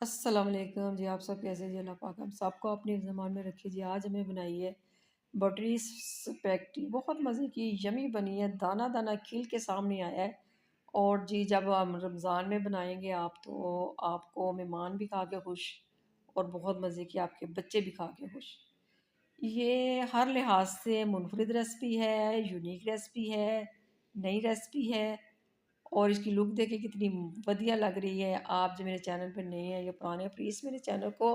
अस्सलाम वालेकुम जी। आप सब कैसे जी? अल्लाह पाक हम सबको अपने ज़मान में रखिए जी। आज हमें बनाई है बटरी स्पैगेटी, बहुत मज़े की यमी बनी है, दाना दाना खिल के सामने आया है। और जी जब हम रमज़ान में बनाएंगे आप तो आपको मेहमान भी खा के खुश और बहुत मज़े की आपके बच्चे भी खा के खुश। ये हर लिहाज से मुनफरिद रेसिपी है, यूनिक रेसिपी है, नई रेसिपी है। और इसकी लुक देखिए कितनी बढ़िया लग रही है। आप जो मेरे चैनल पर नए हैं या पुराने हैं, प्लीज़ मेरे चैनल को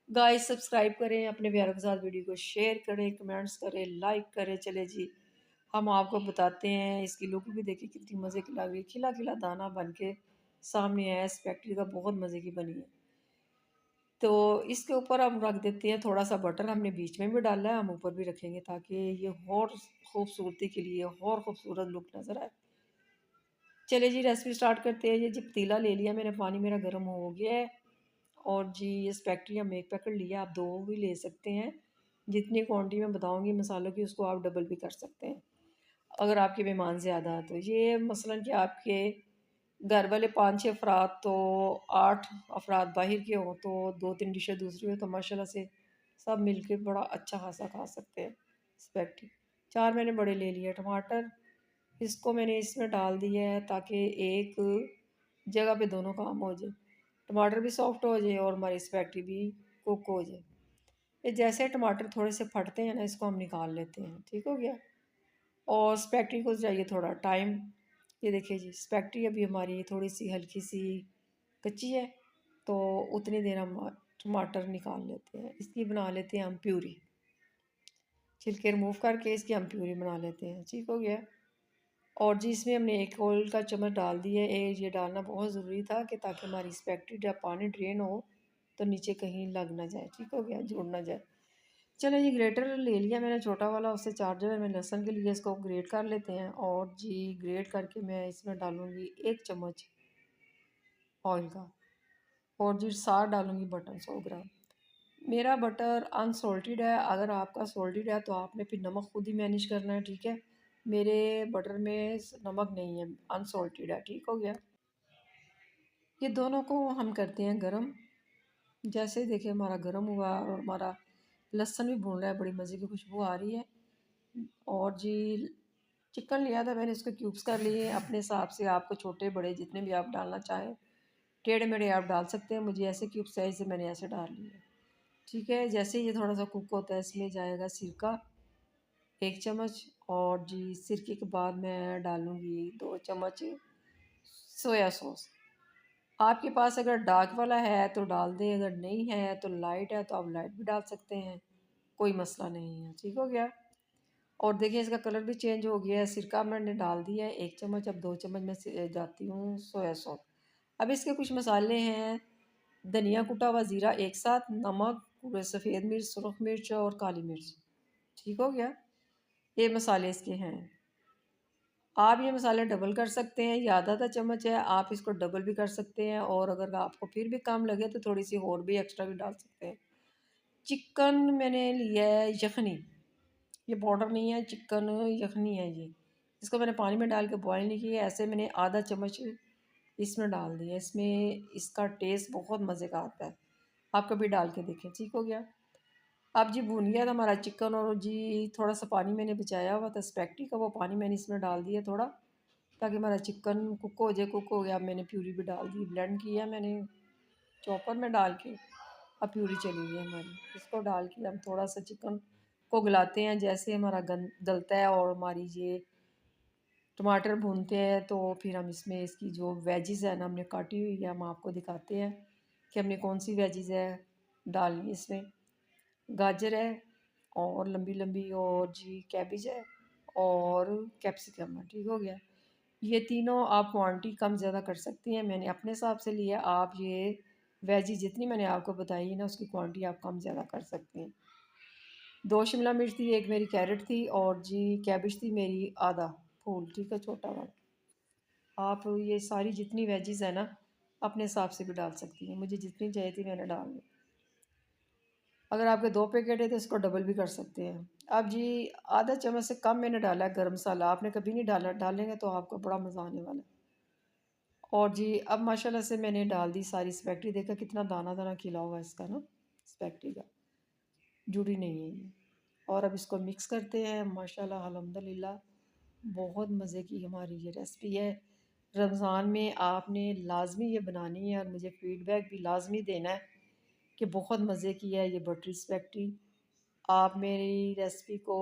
गाइस सब्सक्राइब करें, अपने प्यारों के साथ वीडियो को शेयर करें, कमेंट्स करें, लाइक करें। चले जी हम आपको बताते हैं। इसकी लुक भी देखिए कितनी मज़े की लग रही है, खिला खिला दाना बन के सामने आया है। इस फैक्ट्री का बहुत मज़े की बनी है। तो इसके ऊपर हम रख देते हैं थोड़ा सा बटर, हमने बीच में भी डाला है, हम ऊपर भी रखेंगे ताकि ये और खूबसूरती के लिए और खूबसूरत लुक नज़र आए। चलिए जी रेसिपी स्टार्ट करते हैं। ये जी पतीला ले लिया मैंने, पानी मेरा गर्म हो गया है। और जी ये स्पैगेटी हम एक पैकेट लिया, आप 2 भी ले सकते हैं। जितनी क्वांटिटी मैं बताऊंगी मसालों की उसको आप डबल भी कर सकते हैं अगर आपके मेहमान ज़्यादा है तो। ये मसलन कि आपके घर वाले 5-6 अफराद तो 8 अफराद बाहर के हों तो 2-3 डिशें दूसरी हो तो माशाल्लाह से सब मिलके बड़ा अच्छा खासा खा सकते हैं स्पैगेटी। 4 मैंने बड़े ले लिए। टमाटर इसको मैंने इसमें डाल दिया है ताकि एक जगह पे दोनों काम हो जाए, टमाटर भी सॉफ्ट हो जाए और हमारी स्पैगेटी भी कुक हो जाए। ये जैसे टमाटर थोड़े से फटते हैं ना, इसको हम निकाल लेते हैं। ठीक हो गया। और स्पैगेटी को चाहिए थोड़ा टाइम। ये देखिए जी स्पैगेटी अभी हमारी थोड़ी सी हल्की सी कच्ची है, तो उतनी देर हम टमाटर निकाल लेते हैं। इसकी बना लेते हैं हम प्यूरी, छिलके रिमूव करके इसकी हम प्यूरी बना लेते हैं। ठीक हो गया। और जी इसमें हमने 1 ऑयल का चम्मच डाल दिया है। ये डालना बहुत ज़रूरी था कि ताकि हमारी स्पैगेटी जब पानी ड्रेन हो तो नीचे कहीं लग ना जाए। ठीक हो गया, जुड़ ना जाए। चलो ये ग्रेटर ले लिया मैंने छोटा वाला, उससे चार्जर है। मैं लहसुन के लिए इसको ग्रेट कर लेते हैं। और जी ग्रेट करके मैं इसमें डालूँगी 1 चम्मच ऑयल का। और जी साथ डालूँगी बटर 100 ग्राम। मेरा बटर अनसॉल्टेड है, अगर आपका सॉल्टेड है तो आपने फिर नमक खुद ही मैनेज करना है। ठीक है। मेरे बटर में नमक नहीं है, अनसॉल्टेड है। ठीक हो गया। ये दोनों को हम करते हैं गरम। जैसे देखिए हमारा गरम हुआ और हमारा लहसुन भी भून रहा है, बड़ी मज़े की खुशबू आ रही है। और जी चिकन लिया था मैंने, इसको क्यूब्स कर लिए अपने हिसाब से। आपको छोटे बड़े जितने भी आप डालना चाहें, टेढ़े मेढ़े आप डाल सकते हैं। मुझे ऐसे क्यूब्स चाहिए, इसे मैंने ऐसे डाल लिए। ठीक है। जैसे ये थोड़ा सा कुक होता है इसमें जाएगा सिरका 1 चम्मच। और जी सिरके के बाद मैं डालूँगी 2 चम्मच सोया सॉस। आपके पास अगर डार्क वाला है तो डाल दें, अगर नहीं है तो लाइट है तो आप लाइट भी डाल सकते हैं, कोई मसला नहीं है। ठीक हो गया। और देखिए इसका कलर भी चेंज हो गया है। सिरका मैंने डाल दिया है 1 चम्मच, अब 2 चम्मच मैं जाती हूँ सोया सॉस। अब इसके कुछ मसाले हैं, धनिया कुटा हुआ ज़ीरा एक साथ, नमक, पूरे सफ़ेद मिर्च, सुरख मिर्च और काली मिर्च। ठीक हो गया। ये मसाले इसके हैं। आप ये मसाले डबल कर सकते हैं, ये आधा चम्मच है, आप इसको डबल भी कर सकते हैं। और अगर आपको फिर भी कम लगे तो थोड़ी सी और भी एक्स्ट्रा भी डाल सकते हैं। चिकन मैंने लिया है यखनी, ये पाउडर नहीं है, चिकन यखनी है ये। इसको मैंने पानी में डाल के बॉयल नहीं किया, ऐसे मैंने आधा चम्मच इसमें डाल दिया। इसमें इसका टेस्ट बहुत मज़े का आता है, आप कभी डाल के देखें। ठीक हो गया। अब जी भून गया था हमारा चिकन। और जी थोड़ा सा पानी मैंने बचाया हुआ था स्पैगेटी का, वो पानी मैंने इसमें डाल दिया थोड़ा, ताकि हमारा चिकन कुक हो जाए। कुक हो गया। अब मैंने प्यूरी भी डाल दी, ब्लेंड किया मैंने चॉपर में डाल के। अब प्यूरी चली गई हमारी। इसको डाल के हम थोड़ा सा चिकन को गलाते हैं, जैसे हमारा गलता है और हमारी ये टमाटर भूनते हैं तो फिर हम इसमें इसकी जो वेजिज़ है ना हमने काटी हुई है, हम आपको दिखाते हैं कि हमने कौन सी वेजिज़ है डालनी। इसमें गाजर है और लंबी लंबी, और जी कैबिज है और कैप्सिकम है। ठीक हो गया। ये तीनों आप क्वांटिटी कम ज़्यादा कर सकती हैं, मैंने अपने हिसाब से लिया। आप ये वेजी जितनी मैंने आपको बताई है ना उसकी क्वांटिटी आप कम ज़्यादा कर सकती हैं। 2 शिमला मिर्च थी, 1 मेरी कैरेट थी, और जी कैबिज थी मेरी आधा फूल। ठीक है, छोटा वाला। आप ये सारी जितनी वेजीज़ है ना अपने हिसाब से भी डाल सकती हैं, मुझे जितनी चाहिए थी मैंने डाल दी। अगर आपके 2 पैकेट है तो इसको डबल भी कर सकते हैं। अब जी आधा चम्मच से कम मैंने डाला है गरम मसाला, आपने कभी नहीं डाला, डालेंगे तो आपको बड़ा मज़ा आने वाला है। और जी अब माशाल्लाह से मैंने डाल दी सारी स्पैगेटी। देखा कितना दाना दाना खिला हुआ है इसका ना, स्पैगेटी का, जुड़ी नहीं है ये। और अब इसको मिक्स करते हैं। माशाल्लाह अल्हम्दुलिल्लाह बहुत मज़े की हमारी ये रेसिपी है। रमज़ान में आपने लाजमी ये बनानी है और मुझे फ़ीडबैक भी लाजमी देना है कि बहुत मज़े की है ये बटरी स्पैगेटी। आप मेरी रेसिपी को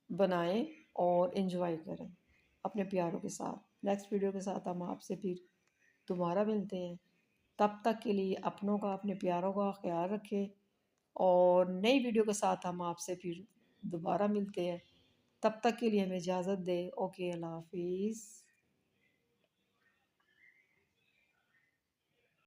बनाएं और इन्जॉय करें अपने प्यारों के साथ। नेक्स्ट वीडियो के साथ हम आपसे फिर दोबारा मिलते हैं। तब तक के लिए अपनों का, अपने प्यारों का ख्याल रखें और नई वीडियो के साथ हम आपसे फिर दोबारा मिलते हैं। तब तक के लिए हमें इजाज़त दें। ओके, अल्लाह हाफिज़।